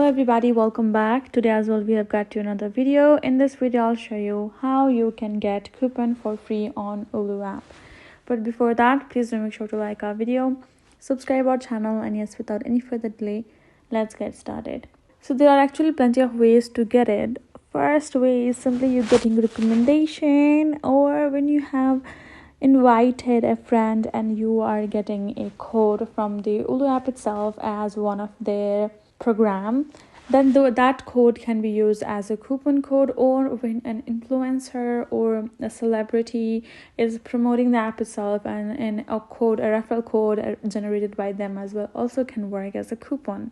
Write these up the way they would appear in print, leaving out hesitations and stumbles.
everybody, welcome back. Today as well we have got to another video. In this video I'll show you how you can get coupon for free on Ullu app. But before that, please do make sure to like our video, subscribe our channel, and yes, without any further delay, let's get started. So there are actually plenty of ways to get it. First way is simply you getting recommendation, or when you have invited a friend and you are getting a code from the Ullu app itself as one of their program, then that code can be used as a coupon code, or when an influencer or a celebrity is promoting the app itself, and a referral code generated by them as well also can work as a coupon.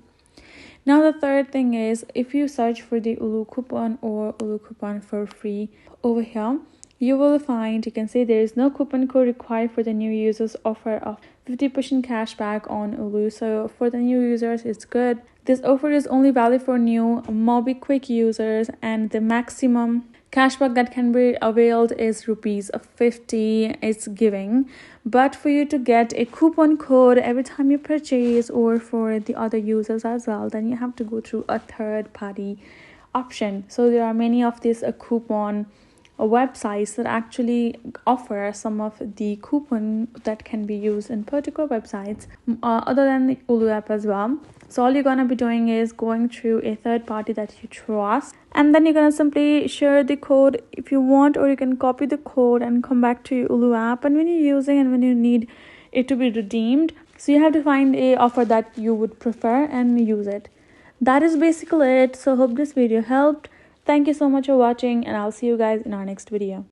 Now the third thing is, if you search for the Ullu coupon or Ullu coupon for free over here, you will find, you can see there is no coupon code required for the new users offer of 50% cashback on Ullu. So for the new users, it's good. This offer is only valid for new MobiKwik users, and the maximum cashback that can be availed is ₹50 it's giving. But for you to get a coupon code every time you purchase, or for the other users as well, then you have to go through a third party option. So there are many of these coupon websites that actually offer some of the coupon that can be used in particular websites other than the Ullu app as well. So all you're gonna be doing is going through a third party that you trust, and then you're gonna simply share the code if you want, or you can copy the code and come back to your Ullu app, and when you're using and when you need it to be redeemed, so you have to find a offer that you would prefer and use it. That is basically it. So hope this video helped. Thank you so much for watching, and I'll see you guys in our next video.